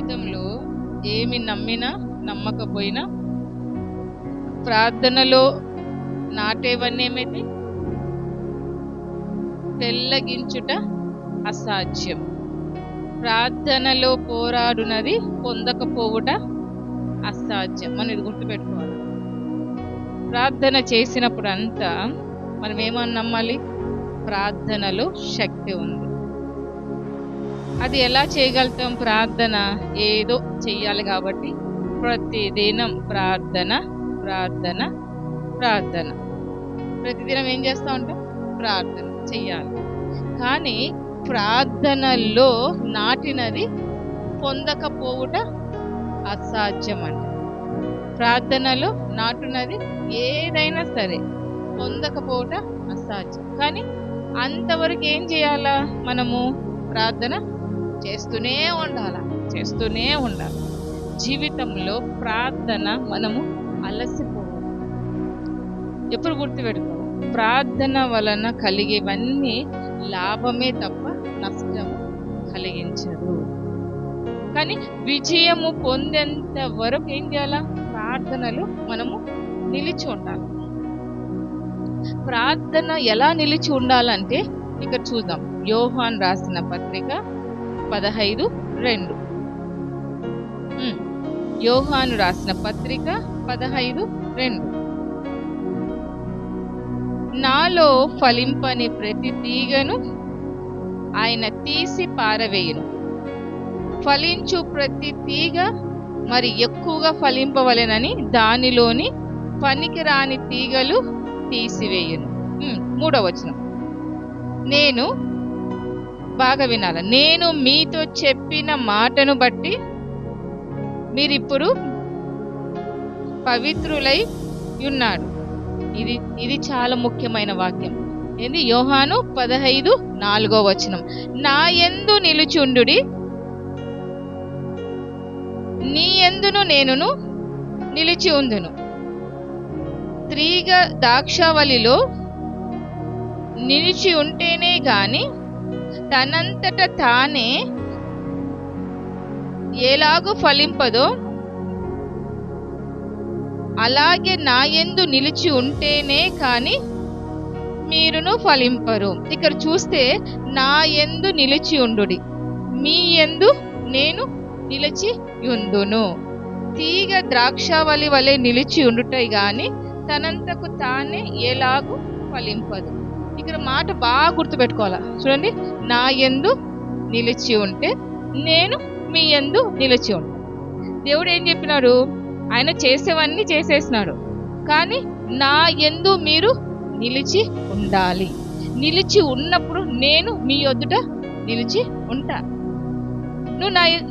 జీవితంలో ఏమి నమ్మినా నమ్మకపోయినా ప్రార్థనలో నాటేవన్నీ ఏమైతే పెళ్ళగించుట అసాధ్యం. ప్రార్థనలో పోరాడునది పొందకపోవుట అసాధ్యం. మనం ఇది గుర్తుపెట్టుకోవాలి. ప్రార్థన చేసినప్పుడు అంతా మనం ఏమని నమ్మాలి? ప్రార్థనలో శక్తి ఉంది. అది ఎలా చేయగలుగుతాం? ప్రార్థన ఏదో చెయ్యాలి కాబట్టి ప్రతిదినం ప్రార్థన ప్రార్థన ప్రార్థన. ప్రతిదినం ఏం చేస్తూ ఉంటాం? ప్రార్థన చెయ్యాలి. కానీ ప్రార్థనలో నాటినది పొందకపోవుట అసాధ్యం అంట. ప్రార్థనలో నాటునది ఏదైనా సరే పొందకపోవుట అసాధ్యం. కానీ అంతవరకు ఏం చేయాలా? మనము ప్రార్థన చేస్తూనే ఉండాలి. జీవితంలో ప్రార్థన మనము అలసిపోవాలి. ఎప్పుడు గుర్తుపెట్టుకో, ప్రార్థన వలన కలిగేవన్నీ లాభమే తప్ప నష్టము కలిగించదు. కానీ విజయము పొందేంత వరకు ఏం చేయాలా? ప్రార్థనలు మనము నిలిచి ఉండాలి. ప్రార్థన ఎలా నిలిచి ఉండాలంటే ఇక్కడ చూద్దాం. యోహాను రాసిన పత్రిక 15:2. యోహాను రాసిన పత్రిక 15:2. నాలో ఫలింపని ప్రతి తీగను ఆయన తీసి పారవేయును. ఫలించు ప్రతి తీగ మరి ఎక్కువగా ఫలింపవలెనని దానిలోని పనికిరాని తీగలు తీసివేయును. 3వ వచనం. నేను బాగా వినాల. నేను మీతో చెప్పిన మాటను బట్టి మీరిప్పుడు పవిత్రులై ఉన్నాడు. ఇది చాలా ముఖ్యమైన వాక్యం. ఏంది? యోహాను 15:4వ వచనం. నా యందు నిలుచుండుడి, నీ యందును నేనును నిలిచి ఉందును. తీగ ద్రాక్షావల్లిలో నిలిచి ఉంటేనే గాని తనంతట తానే ఎలాగూ ఫలింపదో అలాగే నా యందు నిలిచి ఉంటేనే కాని మీరును ఫలింపరు. ఇక్కడ చూస్తే నా యందు నిలిచి ఉండుడి, మీ యందు నేను నిలిచి ఉందును. తీగ ద్రాక్షావల్లి వలె నిలిచి ఉండుటై గాని తనంతకు తానే ఎలాగూ ఫలింపదు. ఇక్కడ మాట బాగా గుర్తుపెట్టుకోవాలా. చూడండి, నా యందు నిలిచి ఉంటే నేను మీ యందు నిలిచి ఉంటా. దేవుడు ఏం చెప్పినాడు? ఆయన చేసేవన్నీ చేసేసినాడు. కానీ నా యందు మీరు నిలిచి ఉండాలి. నిలిచి ఉన్నప్పుడు నేను మీ యొద్దుట నిలిచి ఉంటా.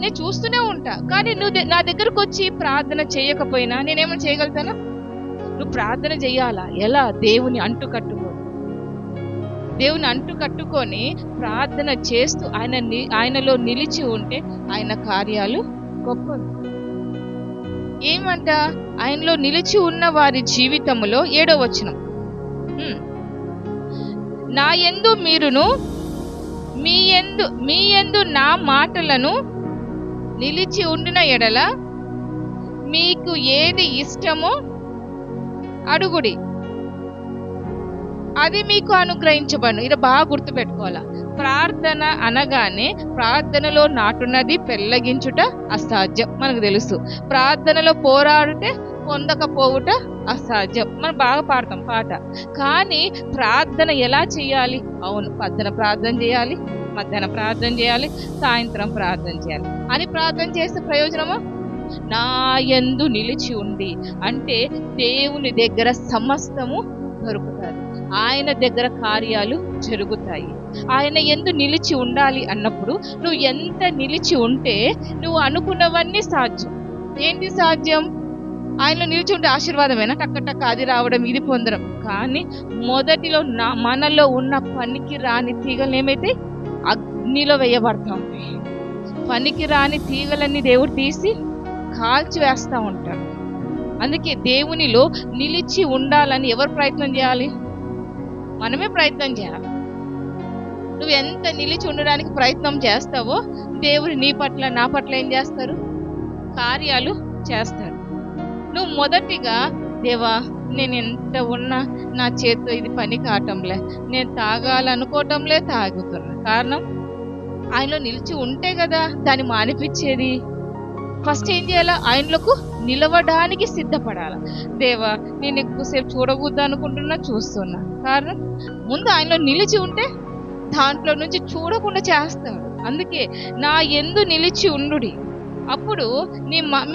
నేను చూస్తూనే ఉంటా. కానీ నువ్వు నా దగ్గరకు వచ్చి ప్రార్థన చేయకపోయినా నేనేమో చేయగలుగుతానా? నువ్వు ప్రార్థన చెయ్యాలా? ఎలా? దేవుని అంటుకట్టుకొని ప్రార్థన చేస్తూ ఆయనలో నిలిచి ఉంటే ఆయన కార్యాలు గొప్పవి. ఏమంట? ఆయనలో నిలిచి ఉన్న వారి జీవితంలో 7వ వచనం. నా యందు మీరును మీ యందు నా మాటలను నిలిచి ఉండిన ఎడల మీకు ఏది ఇష్టమో అడుగుడి, అది మీకు అనుగ్రహించబడును. ఇది బాగా గుర్తుపెట్టుకోవాలా. ప్రార్థన అనగానే ప్రార్థనలో నాటున్నది పెళ్ళగించుట అసాధ్యం, మనకు తెలుసు. ప్రార్థనలో పోరాడితే పొందకపోవుట అసాధ్యం, మనం బాగా పాడతాం పాట. కానీ ప్రార్థన ఎలా చేయాలి? అవును, పొద్దున ప్రార్థన చేయాలి, మధ్యాహ్నం ప్రార్థన చేయాలి, సాయంత్రం ప్రార్థన చేయాలి. అని ప్రార్థన చేస్తే ప్రయోజనమా? నా యందు నిలిచి ఉండి అంటే దేవుని దగ్గర సమస్తము దొరుకుతుంది. ఆయన దగ్గర కార్యాలు జరుగుతాయి. ఆయన యందు నిలిచి ఉండాలి అన్నప్పుడు నువ్వు ఎంత నిలిచి ఉంటే నువ్వు అనుకున్నవన్నీ సాధ్యం. ఏంటి సాధ్యం? ఆయనలో నిలిచి ఉంటే ఆశీర్వాదమేనా? టక్క అది రావడం, ఇది పొందడం. కానీ మొదటిలో మనలో ఉన్న పనికి రాని తీగలు ఏమైతే అగ్నిలో వేయబడతా ఉంటాయి. పనికి రాని తీగలన్నీ దేవుడు తీసి కాల్చి వేస్తూ ఉంటాడు. అందుకే దేవునిలో నిలిచి ఉండాలని ఎవరు ప్రయత్నం చేయాలి? మనమే ప్రయత్నం చేయాలి. నువ్వు ఎంత నిలిచి ఉండడానికి ప్రయత్నం చేస్తావో దేవుడు నీ పట్ల నా పట్ల ఏం చేస్తారు? కార్యాలు చేస్తాడు. నువ్వు మొదటిగా దేవా నేను ఎంత ఉన్నా నా చేతితో ఇది పని కావటంలే, నేను తాగాలనుకోవటంలే, తాగుతున్నా. కారణం ఆయనలో నిలిచి ఉంటే కదా దాన్ని మానిపించేది. ఫస్ట్ ఏం చేయాలా? ఆయనలోకి నిలవడానికి సిద్ధపడాలి. దేవా నేను ఎక్కువసేపు చూడకూడదు అనుకుంటున్నా, చూస్తున్నా. కారణం ముందు ఆయనలో నిలిచి ఉంటే దాంట్లో నుంచి చూడకుండా చేస్తాడు. అందుకే నా యందు నిలిచి ఉండుడి. అప్పుడు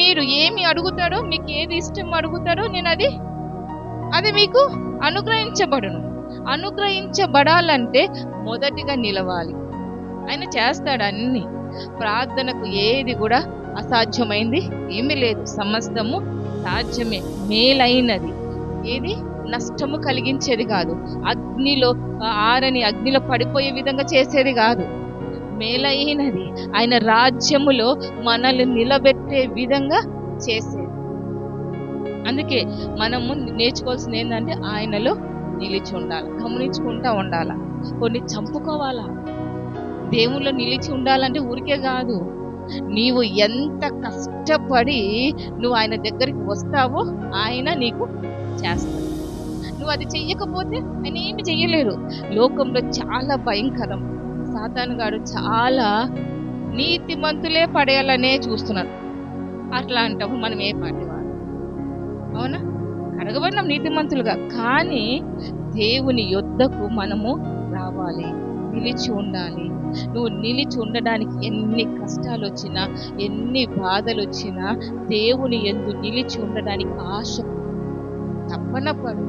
మీరు ఏమి అడుగుతాడో, మీకు ఏది ఇష్టం అడుగుతాడో నేను అది మీకు అనుగ్రహించబడును. అనుగ్రహించబడాలంటే మొదటిగా నిలవాలి. ఆయన చేస్తాడు అన్ని. ప్రార్థనకు ఏది కూడా అసాధ్యమైంది ఏమీ లేదు. సమస్తము సాధ్యమే. మేలైనది ఏది నష్టము కలిగించేది కాదు. ఆరని అగ్నిలో పడిపోయే విధంగా చేసేది కాదు. మేలైనది ఆయన రాజ్యములో మనల్ని నిలబెట్టే విధంగా చేసేది. అందుకే మనము నేర్చుకోవాల్సింది ఏంటంటే ఆయనలో నిలిచి ఉండాలి, గమనించుకుంటా ఉండాల. కొన్ని చంపుకోవాలా. దేవుల్లో నిలిచి ఉండాలంటే ఊరికే కాదు. నీవు ఎంత కష్టపడి నువ్వు ఆయన దగ్గరికి వస్తావో ఆయన నీకు చేస్తాడు. నువ్వు అది చెయ్యకపోతే ఆయన ఏమి చెయ్యలేరు. లోకంలో చాలా భయంకరం. సాతానుగాడు చాలా నీతిమంతులే పడేయాలనే చూస్తున్నాడు. అట్లాంటప్పుడు మనం ఏ పార్టీ వాడు? అవునా? కడగబడినాం నీతిమంతులుగా. కానీ దేవుని యొద్దకు మనము రావాలి, నిలిచి ఉండాలి. నువ్వు నిలిచి ఉండడానికి ఎన్ని కష్టాలు వచ్చినా, ఎన్ని బాధలు వచ్చినా దేవుని యందు నిలిచి ఉండడానికి ఆశ తప్పన పడు.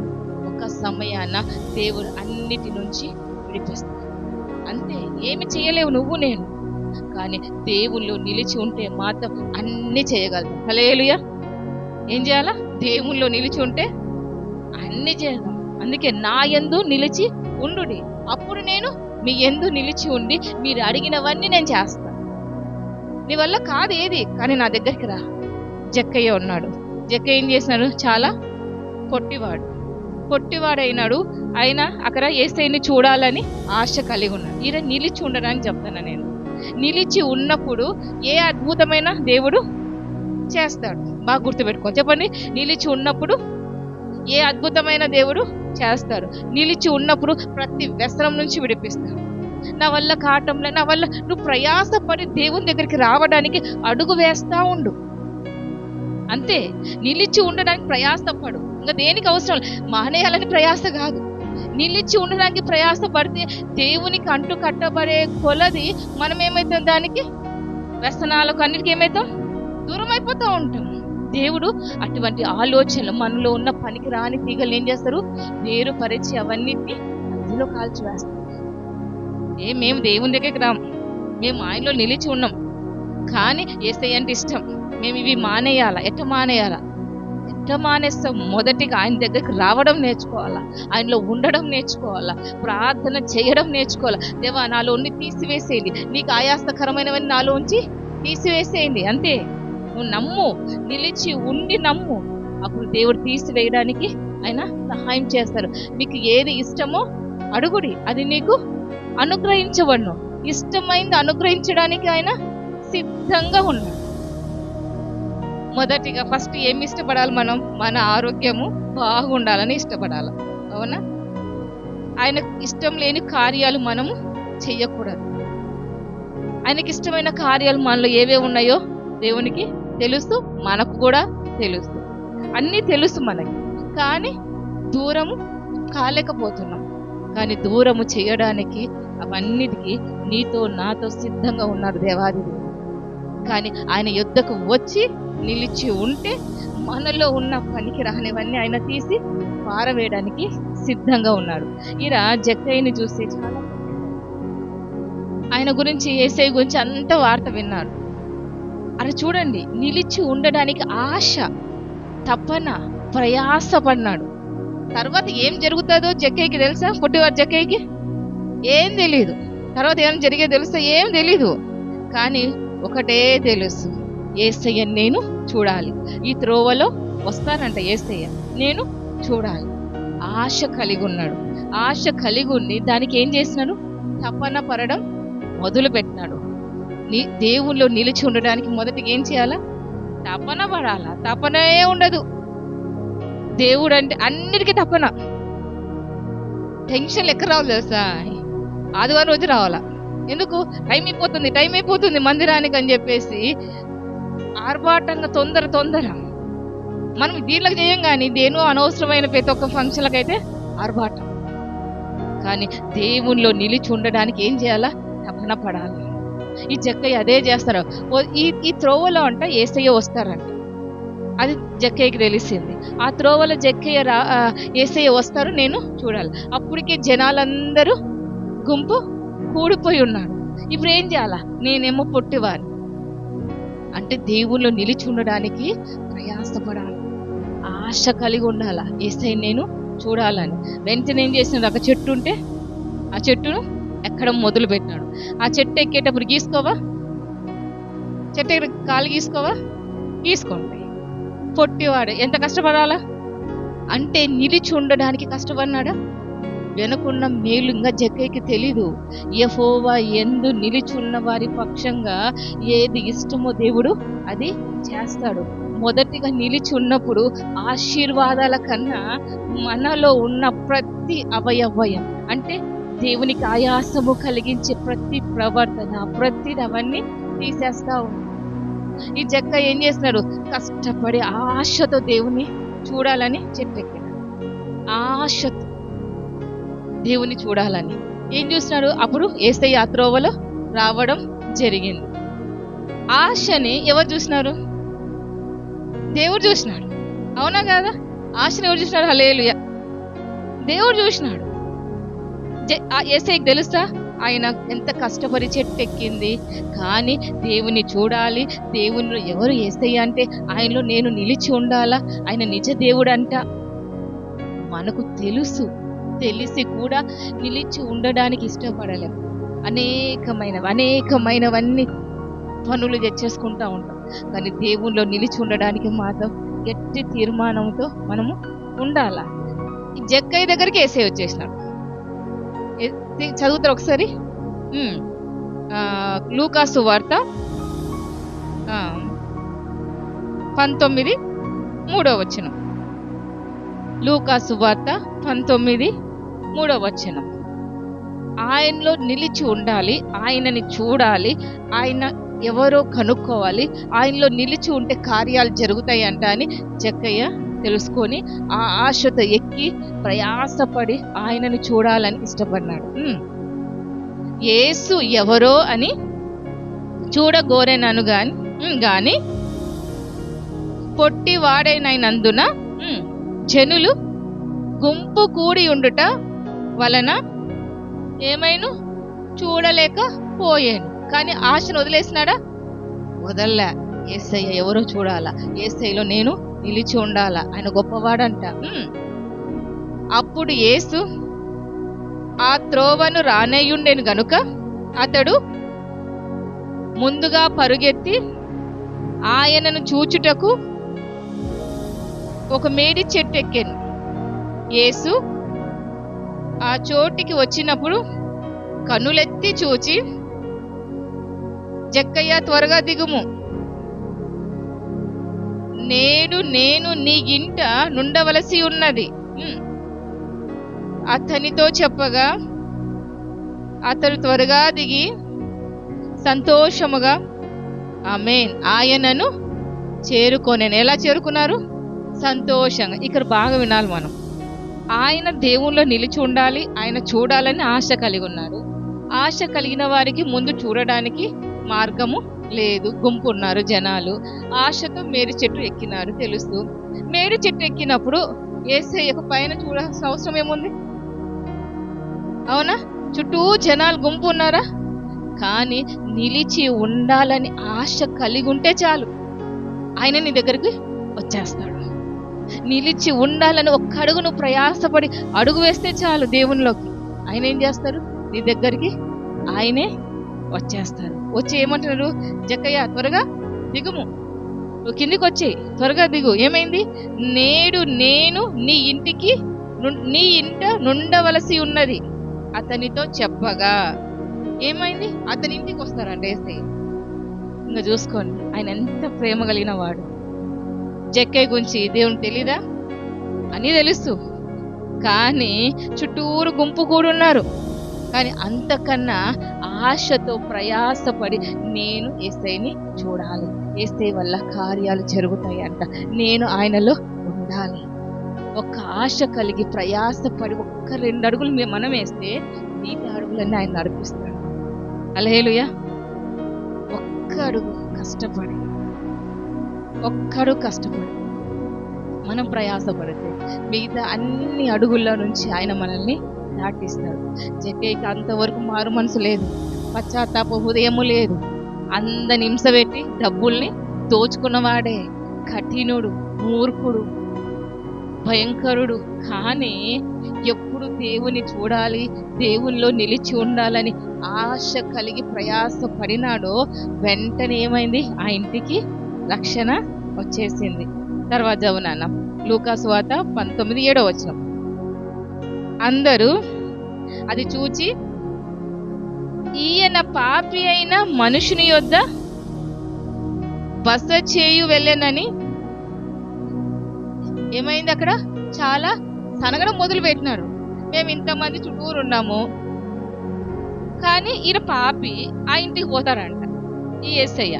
ఒక సమయాన దేవుడు అన్నిటి నుంచి విడిపిస్తాడు. అంతే, ఏమి చేయలేవు నువ్వు నేను. కానీ దేవుళ్ళు నిలిచి ఉంటే మాత్రం అన్ని చేయగలుగుతాం. హల్లెలూయా. ఏం చేయాలా? దేవుల్లో నిలిచి ఉంటే అన్ని చేయగలం. అందుకే నా యందు నిలిచి ఉండుడి. అప్పుడు నేను మీ యందు నిలిచి ఉండి మీరు అడిగినవన్నీ నేను చేస్తాను. నీ వల్ల కాదు ఏది, కానీ నా దగ్గరికి రా. జక్కయ్య ఉన్నాడు. జక్కయ్య ఏం చేసినాడు? చాలా పొట్టివాడైనాడు. ఆయన అక్కడ యేసయ్యని చూడాలని ఆశ కలిగి ఉన్నాడు. ఈయన నిలిచి ఉండడానికి చెప్తాను నేను. నిలిచి ఉన్నప్పుడు ఏ అద్భుతమైన దేవుడు చేస్తాడు. బాగా గుర్తుపెట్టుకో. చెప్పండి, నిలిచి ఉన్నప్పుడు ఏ అద్భుతమైన దేవుడు చేస్తాడు. నిలిచి ఉన్నప్పుడు ప్రతి వ్యసనం నుంచి విడిపిస్తాడు. నా వల్ల కావటంలో, నా వల్ల నువ్వు ప్రయాసపడి దేవుని దగ్గరికి రావడానికి అడుగు వేస్తా ఉండు. అంతే. నిలిచి ఉండడానికి ప్రయాసపడు. ఇంకా దేనికి అవసరం మానేయాలని ప్రయాస కాదు. నిలిచి ఉండడానికి ప్రయాస పడితే దేవునికి అంటు కట్టబడే కొలది మనం ఏమవుతాం? దానికి వ్యసనాలకు అన్నిటికీ ఏమవుతాం? దూరం అయిపోతూ ఉంటాం. దేవుడు అటువంటి ఆలోచనలు మనలో ఉన్న పనికి రాని తీగలు ఏం చేస్తారు? వేరుపరిచి అవన్నిటిని అందులో కాల్చి వేస్తారు. మేము దేవుని దగ్గరికి రాం, మేము ఆయనలో నిలిచి ఉన్నాం. కానీ యేసయ్య అంటే ఇష్టం. మేము ఇవి మానేయాలా? ఎట్ట మానేస్తాం? మొదటిగా ఆయన దగ్గరికి రావడం నేర్చుకోవాలా, ఆయనలో ఉండడం నేర్చుకోవాలా, ప్రార్థన చేయడం నేర్చుకోవాలా. దేవా నాలో ఉండి తీసివేసేయండి, నీకు ఆయాసకరమైనవన్నీ నాలోంచి తీసివేసేయండి. అంతే. నువ్వు నమ్ము, నిలిచి ఉండి నమ్ము. అప్పుడు దేవుడు తీసివేయడానికి ఆయన సహాయం చేస్తారు. మీకు ఏది ఇష్టమో అడుగుడి, అది నీకు అనుగ్రహించబడును. ఇష్టమైంది అనుగ్రహించడానికి ఆయన సిద్ధంగా ఉన్నాడు. మొదటిగా ఫస్ట్ ఏమి ఇష్టపడాలి? మనం మన ఆరోగ్యము బాగుండాలని ఇష్టపడాలి. అవునా? ఆయనకు ఇష్టం లేని కార్యాలు మనము చెయ్యకూడదు. ఆయనకి ఇష్టమైన కార్యాలు మనలో ఏవే ఉన్నాయో దేవునికి తెలుసు, మనకు కూడా తెలుసు. అన్నీ తెలుసు మనకి, కానీ దూరము కాలేకపోతున్నాం. కానీ దూరము చేయడానికి అవన్నిటికీ నీతో నాతో సిద్ధంగా ఉన్నాడు దేవాది. కానీ ఆయన యుద్ధకు వచ్చి నిలిచి ఉంటే మనలో ఉన్న పనికి రానివన్నీ ఆయన తీసి పారవేయడానికి సిద్ధంగా ఉన్నాడు. ఈయన జక్కయ్యని చూసి చాలా ఆయన గురించి, యేసయ్య గురించి అంత వార్త విన్నాడు. అలా చూడండి, నిలిచి ఉండడానికి ఆశ, తపన, ప్రయాసపడినాడు. తర్వాత ఏం జరుగుతుందో జక్కయ్యకి తెలుసా? పుట్టివారు జక్కయ్యకి ఏం తెలీదు. తర్వాత ఏం జరిగేది తెలుసా? ఏం తెలీదు. కానీ ఒకటే తెలుసు, యేసయ్య నేను చూడాలి. ఈ త్రోవలో వస్తానంట యేసయ్య, నేను చూడాలి. ఆశ కలిగి ఉన్నాడు. ఆశ కలిగి ఉండి దానికి ఏం చేసినాడు? తపన పడడం మొదలు పెట్టినాడు. దేవుల్లో నిలిచి ఉండడానికి మొదటిగా ఏం చేయాలా? తపన పడాలా. తపనే ఉండదు. దేవుడు అంటే అన్నిటికీ తపన. టెన్షన్ ఎక్కడ రావాలి తెలుసా? ఆదివారం రోజు రావాలా. ఎందుకు? టైం అయిపోతుంది మందిరానికి అని చెప్పేసి ఆర్భాటంగా తొందర మనం దీనికి చేయం. కానీ దేనో అనవసరమైన ప్రతి ఒక్క ఫంక్షన్లకు అయితే ఆర్భాటం. కానీ దేవునిలో నిలిచి ఉండడానికి ఏం చేయాలా? తపన పడాలి. ఈ జక్కయ్య అదే చేస్తారు. ఈ త్రోవలో అంట యేసయ్య వస్తారంట. అది జక్కయ్యకి తెలిసింది. ఆ త్రోవలో యేసయ్య వస్తారు, నేను చూడాలి. అప్పటికే జనాలందరూ గుంపు కూడిపోయి ఉన్నాడు. ఇప్పుడు ఏం చేయాలా? నేనేమో పొట్టివాడిని. అంటే దేవుల్లో నిలిచి ఉండడానికి ప్రయాసపడాలి, ఆశ కలిగి ఉండాలా. యేసయ్య నేను చూడాలని. వెంటనే ఏం చేసినాడు? ఒక చెట్టు ఉంటే ఆ చెట్టును ఎక్కడం మొదలు పెట్టినాడు. ఆ చెట్టు ఎక్కేటప్పుడు గీసుకోవా? చెట్టు ఎక్కడ కాలు గీసుకోండి. పొట్టివాడు ఎంత కష్టపడాలా? అంటే నిలిచి ఉండడానికి కష్టపడినాడా? వెనుకున్న మేలు ఇంకా జక్కయ్యకి తెలీదు. యెహోవా యందు నిలిచి ఉన్న వారి పక్షంగా ఏది ఇష్టమో దేవుడు అది చేస్తాడు. మొదటిగా నిలిచి ఉన్నప్పుడు ఆశీర్వాదాల కన్నా మనలో ఉన్న ప్రతి అవయవయం, అంటే దేవునికి ఆయాసము కలిగించే ప్రతి ప్రవర్తన, ప్రతిది అవన్నీ తీసేస్తా ఉన్నాడు. ఈ జక్కయ్య ఏం చేస్తున్నాడు? కష్టపడి ఆశతో దేవుని చూడాలని చెట్టెక్కాడు. ఆశతో దేవుని చూడాలని ఏం చూస్తున్నాడు? అప్పుడు యేసయ్య ఆ త్రోవలో రావడం జరిగింది. ఆశని ఎవరు చూసినారు? దేవుడు చూసినాడు. అవునా కదా? ఆశని ఎవరు చూసినాడు? హల్లెలూయా, దేవుడు చూసినాడు. యేసయ్యకి తెలుసా ఆయన ఎంత కష్టపడి చెట్టు ఎక్కింది. కానీ దేవుని చూడాలి. దేవునిలో ఎవరు యేసయ్య అంటే ఆయనలో నేను నిలిచి ఉండాలా. ఆయన నిజ దేవుడు అంట. మనకు తెలిసి కూడా నిలిచి ఉండడానికి ఇష్టపడలేం. అనేకమైనవన్నీ పనులు తెచ్చేసుకుంటా ఉంటాం. కానీ దేవునిలో నిలిచి ఉండడానికి మాత్రం గట్టి తీర్మానంతో మనము ఉండాలా. ఈ జక్కయ్య దగ్గరికి యేసయ్య వచ్చేసినాడు. చదువుతారు ఒకసారి. లూకా సువార్త 19:3. లూకా సువార్త 19:3. ఆయనలో నిలిచి ఉండాలి, ఆయనని చూడాలి, ఆయన ఎవరో కనుక్కోవాలి. ఆయనలో నిలిచి ఉంటే కార్యాలు జరుగుతాయి అంట అని జక్కయ్య తెలుసుకొని ఆ ఆశతో ఎక్కి ప్రయాసపడి ఆయనని చూడాలని ఇష్టపడినాడు. యేసు ఎవరో అని చూడగోరెనను గాని పొట్టివాడైనందున జనులు గుంపు కూడి ఉండుట వలన ఏమైనా చూడలేకపోయాను. కానీ ఆశను వదిలేసినాడా? వదల్లా. యేసయ్య ఎవరో చూడాలా, యేసయ్యలో నేను నిలిచి ఉండాలా, ఆయన గొప్పవాడంట. అప్పుడు యేసు ఆ త్రోవను రానేయుండెను గనుక అతడు ముందుగా పరుగెత్తి ఆయనను చూచుటకు ఒక మేడి చెట్టు ఎక్కాను. యేసు ఆ చోటికి వచ్చినప్పుడు కన్నులెత్తి చూచి, జక్కయ్య త్వరగా దిగుము, నేడు నేను నీ ఇంట నుండవలసి ఉన్నది అతనితో చెప్పగా అతడు త్వరగా దిగి సంతోషముగా ఆమేన్ ఆయనను చేరుకొనెను. ఎలా చేరుకున్నారు? సంతోషంగా. ఇక్కడ బాగా వినాలి మనం. ఆయన దేవుళ్ళో నిలిచి ఉండాలి, ఆయన చూడాలని ఆశ కలిగి ఉన్నారు. ఆశ కలిగిన వారికి ముందు చూడడానికి మార్గము లేదు. గుంపు ఉన్నారు జనాలు. ఆశతో మేడి చెట్టు ఎక్కినారు తెలుసు. మేడి చెట్టు ఎక్కినప్పుడు యేసయ్యకు పైన చూడాల్సిన అవసరం ఏముంది? అవునా? చుట్టూ జనాలు గుంపు ఉన్నారా? కానీ నిలిచి ఉండాలని ఆశ కలిగి ఉంటే చాలు, ఆయన నీ దగ్గరికి వచ్చేస్తాడు. నిలిచి ఉండాలని ఒక్క అడుగు నువ్వు ప్రయాసపడి అడుగు వేస్తే చాలు దేవునిలోకి, ఆయన ఏం చేస్తారు? నీ దగ్గరికి ఆయనే వచ్చేస్తారు. వచ్చి ఏమంటున్నారు? జక్కయ్య త్వరగా దిగుము, నువ్వు కిందికి వచ్చి త్వరగా దిగు. ఏమైంది? నేడు నేను నీ ఇంట నుండవలసి ఉన్నది అతనితో చెప్పగా ఏమైంది? అతని ఇంటికి వస్తారంట యేసయ్య. ఇంకా చూసుకోండి ఆయన ఎంత ప్రేమ కలిగిన వాడు. జక్కయ్య గురించి దేవునికి తెలీదా? అని తెలుసు, కానీ చుట్టూరు గుంపు కూడా ఉన్నారు. కానీ అంతకన్నా ఆశతో ప్రయాసపడి నేను యేసయ్యని చూడాలి, యేసయ్య వల్ల కార్యాలు జరుగుతాయి అంట, నేను ఆయనలో ఉండాలి. ఒక ఆశ కలిగి ప్రయాసపడి ఒక్క 2 అడుగులు మనం వేస్తే మిగతా అడుగులన్నీ ఆయన నడిపిస్తాడు. హల్లెలూయా. ఒక్క అడుగు కష్టపడి మనం ప్రయాసపడితే మిగతా అన్ని అడుగుల్లో నుంచి ఆయన మనల్ని దాటిస్తాడు. జక్కయ్యకి అంతవరకు మారు మనసు లేదు, పశ్చాత్తాప హృదయము లేదు. అందని హింస పెట్టి డబ్బుల్ని దోచుకున్నవాడే, కఠినుడు, మూర్ఖుడు, భయంకరుడు. కానీ ఎప్పుడు దేవుని చూడాలి, దేవునిలో నిలిచి ఉండాలని ఆశ కలిగి ప్రయాస పడినాడో వెంటనే ఏమైంది? ఆ ఇంటికి రక్షణ వచ్చేసింది. తర్వాత చదువునాన్న లూకా సువార్త 19:7 అందరూ అది చూచి ఈయన పాపి అయిన మనుషుని యొద్ద బస చేయు వెళ్ళనని ఏమైంది? అక్కడ చాలా సనగడం మొదలు పెట్టినారు. మేము ఇంతమంది చుట్టూరు ఉన్నాము, కానీ ఈయన పాపి, ఆ ఇంటికి పోతారంట ఈ యేసయ్య.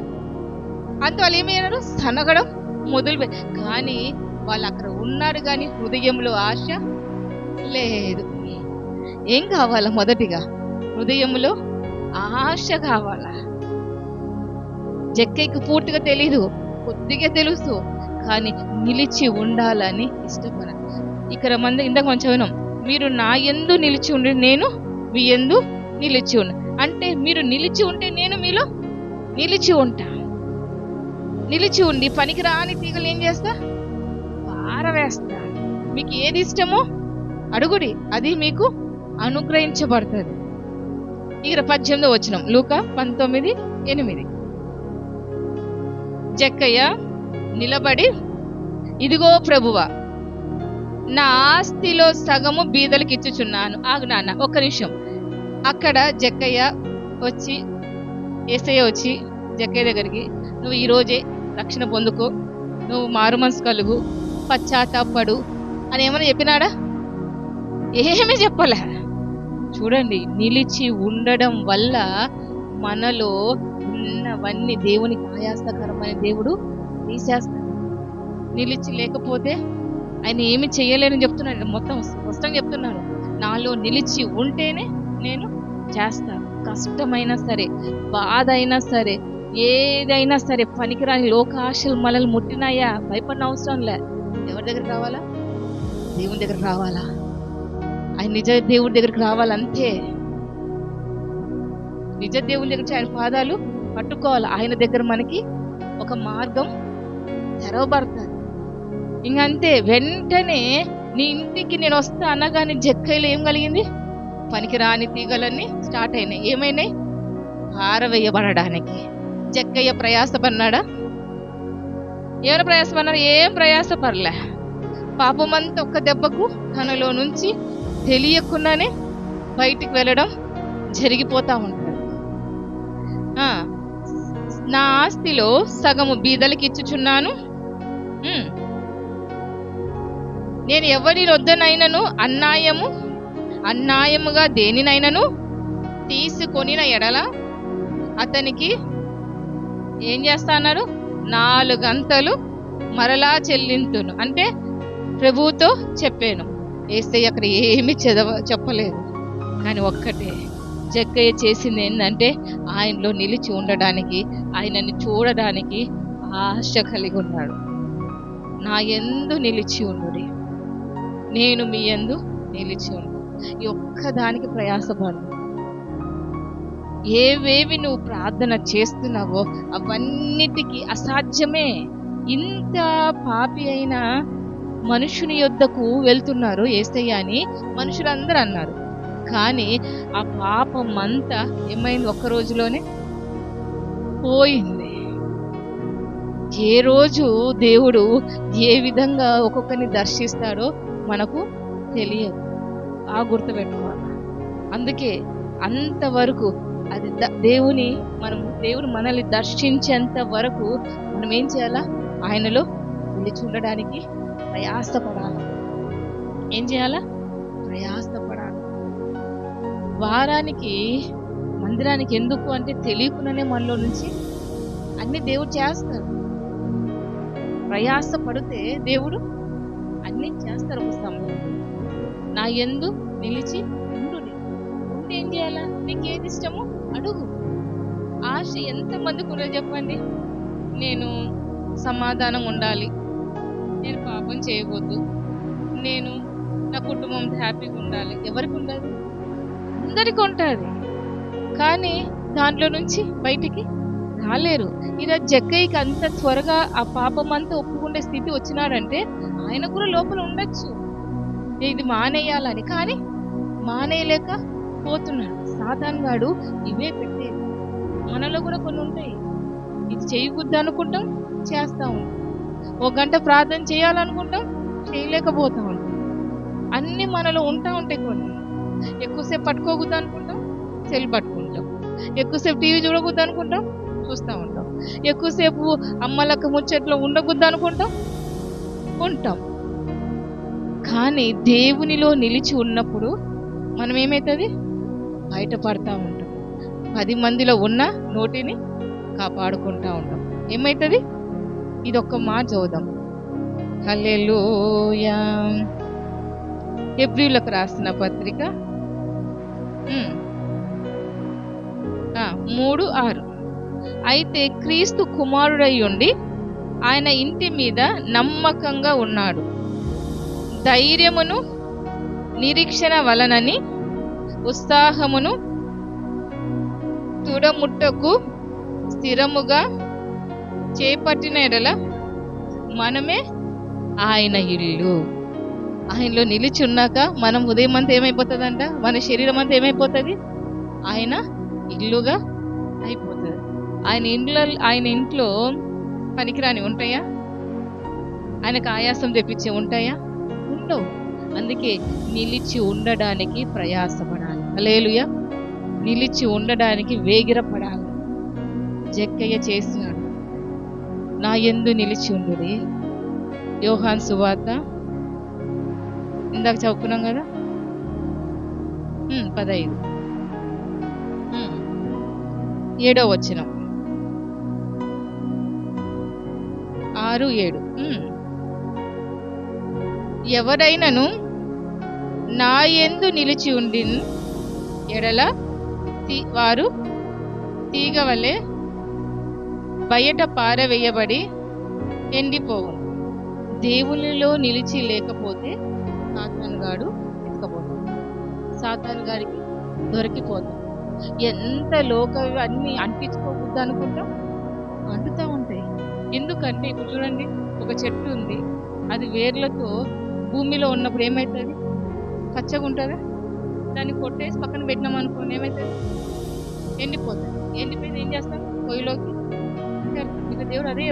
అంత వాళ్ళు ఏమయ్యారు? సనగడం మొదలు కానీ వాళ్ళు అక్కడ ఉన్నారు, కానీ హృదయంలో ఆశ లేదు. ఏం కావాలా? మొదటిగా హృదయంలో ఆశ కావాలా. జక్కయ్యకి పూర్తిగా తెలీదు, కొద్దిగా తెలుసు, కానీ నిలిచి ఉండాలని ఇష్టపడ. ఇక్కడ ఇందాక కొంచెం విన్నాం, మీరు నా యందు నిలిచి ఉండి నేను మీ యందు నిలిచి ఉన్నా. అంటే మీరు నిలిచి ఉంటే నేను మీలో నిలిచి ఉంటా. నిలిచి ఉండి పనికిరాని తీగలు ఏం చేస్తా? పారవేస్తా. మీకు ఏది ఇష్టమో అడుగుడి, అది మీకు అనుగ్రహించబడుతుంది. ఇక్కడ 18 లూకా 19:8 జక్కయ్య నిలబడి, ఇదిగో ప్రభువా, నా ఆస్తిలో సగము బీదలకు ఇచ్చుచున్నాను. ఆగు నాన్న, ఒక్క నిమిషం. అక్కడ జక్కయ్య వచ్చి, యేసయ్య వచ్చి జక్కయ్య దగ్గరికి, నువ్వు ఈరోజే రక్షణ పొందుకో, నువ్వు మారు మనసు కలుగు, పశ్చాత్తాపడు అని ఏమైనా చెప్పినాడా? ఏమీ చెప్పలే. చూడండి, నిలిచి ఉండడం వల్ల మనలో ఉన్నవన్నీ దేవునికి ఆయాసకరమైన దేవుడు తీసేస్తాడు. నిలిచి లేకపోతే ఆయన ఏమి చేయలేరని చెప్తున్నాడు. మొత్తం స్పష్టంగా చెప్తున్నాడు, నాలో నిలిచి ఉంటేనే నేను చేస్తాను. కష్టమైనా సరే, బాధ అయినా సరే, ఏదైనా సరే, పనికిరాని లోకాశలు మనల్ని ముట్టినాయా, భయపడిన అవసరం లే. ఎవరి దగ్గరికి రావాలా? దేవుని దగ్గరికి రావాలా? ఆయన నిజ దేవుడి దగ్గరికి రావాలంతే. నిజ దేవుని దగ్గర ఆయన పాదాలు పట్టుకోవాలి. ఆయన దగ్గర మనకి ఒక మార్గం తెరవబడుతుంది. ఇంకంతే. వెంటనే నీ ఇంటికి నేను వస్తా అనగానే జక్కయ్యలో ఏం కలిగింది? పనికిరాని తీగలన్నీ స్టార్ట్ అయినాయి. ఏమైనాయి? పారవేయబడడానికి. జక్కయ్య ప్రయాసపడినాడా? ఏమైనా ప్రయాసపడినాడు? ఏం ప్రయాసపడలే. పాపమంతా ఒక్క దెబ్బకు తనలో నుంచి తెలియకుండానే బయటికి వెళ్ళడం జరిగిపోతా ఉంటాడు. నా ఆస్తిలో సగము బీదలకి ఇచ్చుచున్నాను, నేను ఎవరి వద్దనైనను అన్యాయముగా దేనినైనను తీసుకొనిన ఎడల అతనికి ఏం చేస్తా అన్నాడు? 4 గంతలు మరలా చెల్లింతును. అంటే ప్రభువుతో చెప్పాను. యేసయ్య అక్కడ ఏమీ చెప్పలేదు, కానీ ఒక్కటే జక్కయ్య చేసింది ఏంటంటే ఆయనలో నిలిచి ఉండడానికి, ఆయనని చూడడానికి ఆశ కలిగి ఉన్నాడు. నా యందు నిలిచి ఉండుడి, నేను మీ యందు నిలిచి ఉండు. ఈ ఒక్కదానికి ప్రయాసపడు. ఏవేవి నువ్వు ప్రార్థన చేస్తున్నావో అవన్నిటికీ అసాధ్యమే. ఇంత పాపి అయిన మనుషుని యొద్దకు వెళ్తున్నారు యేసయ్య అని మనుషులందరూ అన్నారు. కానీ ఆ పాపం అంతా ఏమైంది? ఒక్క రోజులోనే పోయింది. ఏ రోజు దేవుడు ఏ విధంగా ఒక్కొక్కరిని దర్శిస్తాడో మనకు తెలియదు. గుర్తుపెట్టుకోవాలి. అందుకే అంతవరకు అది దేవుడు మనల్ని దర్శించేంత వరకు మనం ఏం చేయాలా? ఆయనలో నిలిచి ఉండడానికి ప్రయాసపడాలి. ఏం చేయాలా? ప్రయాసపడాలి. వారానికి మందిరానికి ఎందుకు అంటే తెలియకుండానే మనలో నుంచి అన్ని దేవుడు చేస్తారు. ప్రయాస పడితే దేవుడు అన్ని చేస్తారు. ఒక సమయం నా యందు నిలిచి ఉండు. ఉంటే ఏం చేయాలా? నీకు ఏది ఇష్టమో అడుగు. ఆశ ఎంతమందికి ఉన్నది చెప్పండి? నేను సమాధానం ఉండాలి, నేను పాపం చేయవద్దు, నేను నా కుటుంబంతో హ్యాపీగా ఉండాలి. ఎవరికి ఉండదు? అందరికి ఉంటుంది. కానీ దాంట్లో నుంచి బయటికి రాలేరు. ఈరోజు జక్కయ్యకి అంత త్వరగా ఆ పాపం అంతా ఒప్పుకునే స్థితి వచ్చినాడంటే ఆయన కూడా లోపల ఉండొచ్చు ఇది మానేయాలని, కానీ మానేయలేక పోతున్నాడు. సాతాను గాడు ఇవే పెట్టేది. మనలో కూడా కొన్ని ఉంటాయి. ఇది చేయకూడదు అనుకుంటాం, చేస్తా ఉంటాం. ఒక గంట ప్రార్థన చేయాలనుకుంటాం, చేయలేకపోతా ఉంటాం. అన్ని మనలో ఉంటా ఉంటాయి. కొన్ని ఎక్కువసేపు పట్టుకోకూడదు అనుకుంటాం, సెల్ పట్టుకుంటాం. ఎక్కువసేపు టీవీ చూడకూడదు అనుకుంటాం, చూస్తూ ఉంటాం. ఎక్కువసేపు అమ్మలక్క ముచ్చట్లో ఉండకూడదు అనుకుంటాం, ఉంటాం. కానీ దేవునిలో నిలిచి ఉన్నప్పుడు మనం ఏమవుతుంది? బయటపడతా ఉంటాం. 10 మందిలో ఉన్న నోటిని కాపాడుకుంటా ఉంటాం. ఏమవుతుంది? ఇదొక్క మాట చదువుదాం. హల్లెలూయా. హెబ్రీయులకు రాసిన పత్రిక 3:6. అయితే క్రీస్తు కుమారుడై ఉండి ఆయన ఇంటి మీద నమ్మకంగా ఉన్నాడు. ధైర్యమును నిరీక్షణ వలనని ఉత్సాహమును తుడముట్టకు స్థిరముగా చేపట్టిన ఎడల మనమే ఆయన ఇల్లు. ఆయనలో నిలిచి ఉన్నాక మనం ఉదయం అంతా ఏమైపోతుందంట? మన శరీరం అంతా ఏమైపోతుంది? ఆయన ఇల్లుగా అయిపోతుంది. ఆయన ఇంట్లో పనికిరాని ఉంటాయా? ఆయనకు ఆయాసం తెప్పించే ఉంటాయా? ఉండవు. అందుకే నిలిచి ఉండడానికి ప్రయాసపడాలి. హల్లెలూయా. నిలిచి ఉండడానికి వేగిరపడాలి. జక్కయ్య చేసినాడు. నా యందు నిలిచి ఉండుడి. యోహాను సువార్త ఇందాక చదువుకున్నాం కదా, 15 7వ వచనం, 6-7. ఎవరైనను నా యందు నిలిచి ఉండి ఎడల వారు తీగ వలె బయట పారవేయబడి ఎండిపోవును. దేవునిలో నిలిచి లేకపోతే సాతాను గాడు ఎత్తుకపోతాడు. సాతాను గారికి దొరికిపోతాం. ఎంత అన్ని అంటించుకోకూడదు అనుకుంటాం, అంటుతూ ఉంటాయి. ఎందుకంటే ఇప్పుడు చూడండి, ఒక చెట్టు ఉంది, అది వేర్లతో భూమిలో ఉన్నప్పుడు ఏమవుతుంది? పచ్చగా ఉంటుందా? దాన్ని కొట్టేసి పక్కన పెట్టినాం అనుకోండి, ఏమవుతుంది? ఎండిపోతుంది. ఎండిపోయింది ఏం చేస్తాం? పొయ్యిలోకి ఇక దేవుడు అదే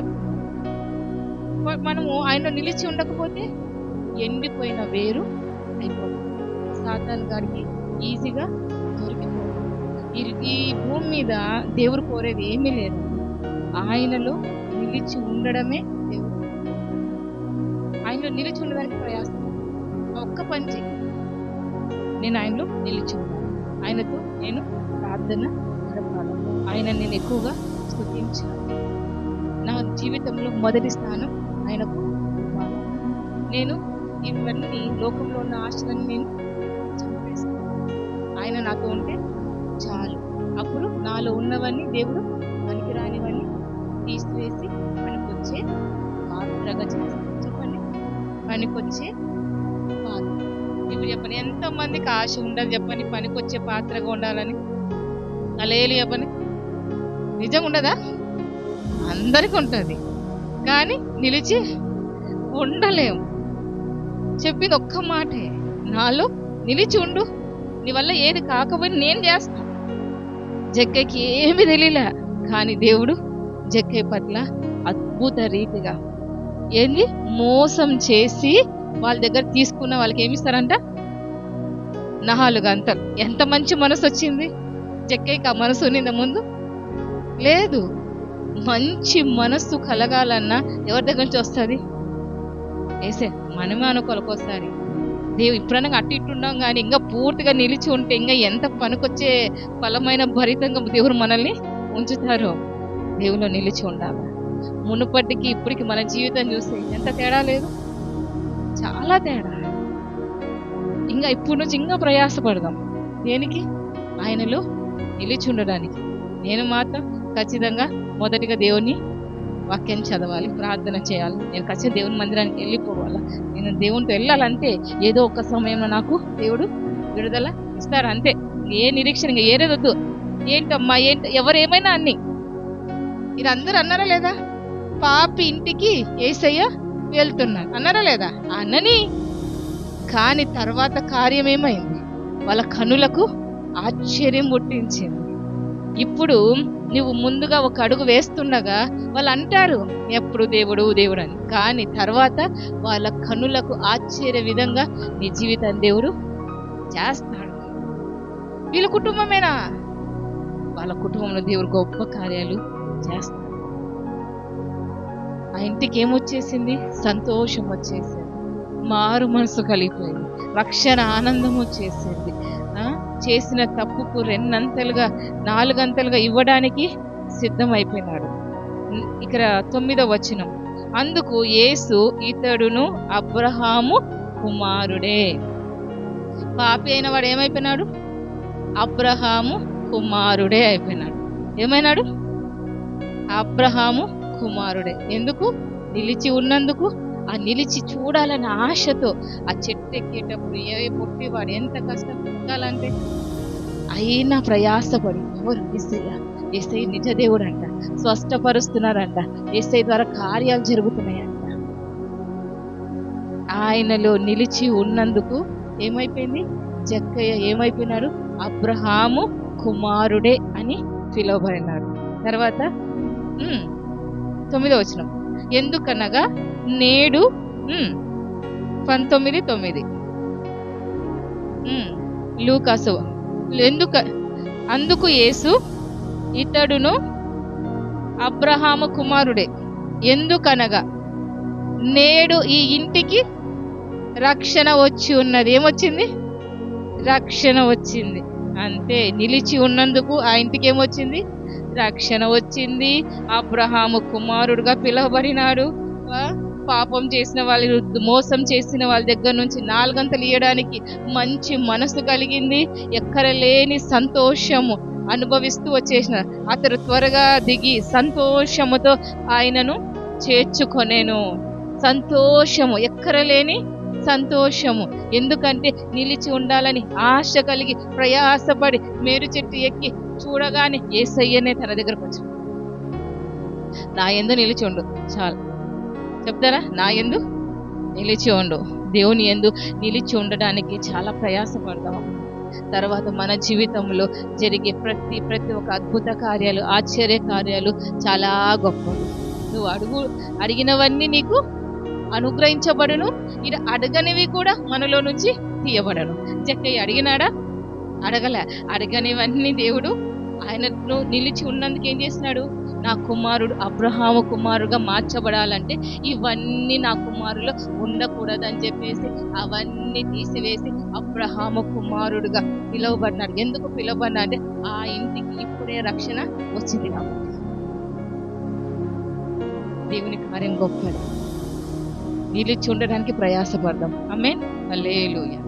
మనము ఆయన నిలిచి ఉండకపోతే ఎండిపోయిన వేరు అయిపోతుంది. సాతాను గాడికి ఈజీగా దొరికిపోతుంది. ఈ భూమి మీద దేవుడు కోరేది ఏమీ లేదు, ఆయనలో నిలిచి ఉండడమే దేవుడు. ఆయనలో నిలిచి ఉండడానికి ప్రయాసం. ఒక్క పని చెయ్యి, నేను ఆయనలో నిలిచి ఉన్నాను, ఆయనతో నేను ప్రార్థన గడపాలి, ఆయన నేను ఎక్కువగా స్తుతించాలి. నా జీవితంలో మొదటి స్థానం ఆయనకు ఇవ్వాలి. నేను ఇవన్నీ లోకంలో ఉన్న ఆశలన్నీ నేను చంపేస్తాను. ఆయన నాతో ఉంటే చాలు. అప్పుడు నాలో ఉన్నవన్నీ దేవుడు పనికిరానివన్నీ తీసివేసి పనికొచ్చే పాత్రగా చేస్తాను. చెప్పండి, పనికొచ్చే పాత్ర. ఇప్పుడు చెప్పండి, ఎంతమందికి ఆశ ఉండదు చెప్పండి పనికొచ్చే పాత్రగా ఉండాలని? అలేలు చెప్పండి, నిజంగా ఉండదా? అందరికి ఉంటుంది, కానీ నిలిచి ఉండలేము. చెప్పింది ఒక్క మాటే, నాలో నిలిచి ఉండు, నీ వల్ల ఏది కాకపోయినా నేను చేస్తాను. జక్కయ్యకి ఏమి తెలియలే, కానీ దేవుడు జక్కయ్య పట్ల అద్భుత రీతిగా ఏంది మోసం చేసి వాళ్ళ దగ్గర తీసుకున్న వాళ్ళకి ఏమిస్తారంట? 4 గంటలు. ఎంత మంచి మనసు వచ్చింది! జక్కయ్యకి ఆ మనసు ఉన్నిందా ముందు? లేదు. మంచి మనస్సు కలగాలన్నా ఎవరి దగ్గర నుంచి వస్తుంది? ఏసే. మనమే అనుకోవాలి ఒక్కోసారి. దేవుడు ఇప్పుడన్నా అటు ఇటు ఉన్నాం కానీ ఇంకా పూర్తిగా నిలిచి ఉంటే ఇంకా ఎంత పనికొచ్చే ఫలమైన భరితంగా దేవుడు మనల్ని ఉంచుతారో. దేవులో నిలిచి ఉండాలి. మునుపటికి ఇప్పటికి మన జీవితం చూస్తే ఎంత తేడా లేదు, చాలా తేడా. ఇంకా ఇప్పటి నుంచి ఇంకా ప్రయాసపడదాం. దేనికి? ఆయనలో నిలిచి ఉండడానికి. నేను మాత్రం ఖచ్చితంగా మొదటిగా దేవుని వాక్యాన్ని చదవాలి, ప్రార్థన చేయాలి. నేను ఖచ్చితంగా దేవుని మందిరానికి వెళ్ళిపోవాలి. నేను దేవునితో వెళ్ళాలంటే ఏదో ఒక సమయంలో నాకు దేవుడు విడుదల ఇస్తాడు అంతే. ఏ నిరీక్షణ ఏరేదొద్దు. ఏంటమ్మా ఏంటి ఎవరేమైనా అన్ని ఇది అందరూ అన్నారా లేదా? పాపి ఇంటికి యేసయ్య వెళ్తున్నాడు అన్నారా లేదా? అన్నని. కానీ తర్వాత కార్యం ఏమైంది? వాళ్ళ కనులకు ఆశ్చర్యం పుట్టించింది. ఇప్పుడు నువ్వు ముందుగా ఒక అడుగు వేస్తుండగా వాళ్ళు అంటారు ఎప్పుడు దేవుడు దేవుడు అని. కానీ తర్వాత వాళ్ళ కనులకు ఆశ్చర్య విధంగా నీ జీవితాన్ని దేవుడు చేస్తాడు. వీళ్ళ కుటుంబమేనా? వాళ్ళ కుటుంబంలో దేవుడు గొప్ప కార్యాలు చేస్తాడు. ఆ ఇంటికి ఏమొచ్చేసింది? సంతోషం వచ్చేసింది, మారు మనసు కలిగిపోయింది, రక్షణ ఆనందం వచ్చేసింది. చేసిన తప్పుకు 2 అంతలుగా 4 అంతలుగా ఇవ్వడానికి సిద్ధమైపోయినాడు. ఇక్కడ 9వ వచనం, అందుకు యేసు ఇతడును అబ్రహాము కుమారుడే. పాపి అయిన వాడు ఏమైపోయినాడు? అబ్రహాము కుమారుడే అయిపోయినాడు. ఏమైనాడు? అబ్రహాము కుమారుడే. ఎందుకు? నిలిచి ఉన్నందుకు. ఆ నిలిచి చూడాలన్న ఆశతో ఆ చెట్టు ఎక్కేటప్పుడు ఏ పుట్టివాడు ఎంత కష్టం పుట్టాలంటే అయినా ప్రయాసపడి ఎవరు యేసయ్య నిజ దేవుడు అంట, స్పష్టపరుస్తున్నారంట, యేసయ్య ద్వారా కార్యాలు జరుగుతున్నాయంట. ఆయనలో నిలిచి ఉన్నందుకు ఏమైపోయింది? జక్కయ్య ఏమైపోయినాడు? అబ్రహాము కుమారుడే అని పిలువబడినాడు. తర్వాత 9వ వచనం, ఎందుకనగా నేడు 19:9 లూకాసు. అందుకు యేసు ఇతడును అబ్రహాము కుమారుడే. ఎందుకనగా నేడు ఈ ఇంటికి రక్షణ వచ్చి ఉన్నది. ఏమొచ్చింది? రక్షణ వచ్చింది. అంతే. నిలిచి ఉన్నందుకు ఆ ఇంటికి ఏమొచ్చింది? రక్షణ వచ్చింది. అబ్రహాము కుమారుడుగా పిలువబడినాడు. పాపం చేసిన వాళ్ళు, మోసం చేసిన వాళ్ళ దగ్గర నుంచి 4 అంతలు ఇయ్యడానికి మంచి మనసు కలిగింది. ఎక్కడ లేని సంతోషము అనుభవిస్తూ వచ్చేసిన అతడు త్వరగా దిగి సంతోషముతో ఆయనను చేర్చుకొనేను. సంతోషము, ఎక్కడ లేని సంతోషము. ఎందుకంటే నిలిచి ఉండాలని ఆశ కలిగి ప్రయాసపడి మేరు చెట్టు ఎక్కి చూడగానే యేసయ్యనే తన దగ్గరకు వచ్చాడు. నా యందు నిలిచి ఉండు చాలు. చెప్తారా? నా యందు నిలిచి ఉండు. దేవుని యందు నిలిచి ఉండడానికి చాలా ప్రయాసపడతాం. తర్వాత మన జీవితంలో జరిగే ప్రతి ఒక్క అద్భుత కార్యాలు, ఆశ్చర్య కార్యాలు చాలా గొప్పవి. నువ్వు అడిగినవన్నీ నీకు అనుగ్రహించబడును. ఇది అడగనివి కూడా మనలో నుంచి తీయబడను. జక్కయ్య అడిగినాడా? అడగలే. అడగనివన్నీ దేవుడు ఆయనను నిలిచి ఉన్నందుకు ఏం చేసినాడు? నా కుమారుడు అబ్రహాము కుమారుడుగా మార్చబడాలంటే ఇవన్నీ నా కుమారులో ఉండకూడదని చెప్పేసి అవన్నీ తీసివేసి అబ్రహాము కుమారుడుగా పిలువబడినాడు. ఎందుకు పిలువబడినా అంటే ఆ ఇంటికి ఇప్పుడే రక్షణ వచ్చింది కాబట్టి. దేవుని కార్యం గొప్పది. నిలిచి ఉండడానికి ప్రయాసపడదాం. ఆమేన్. హల్లెలూయా.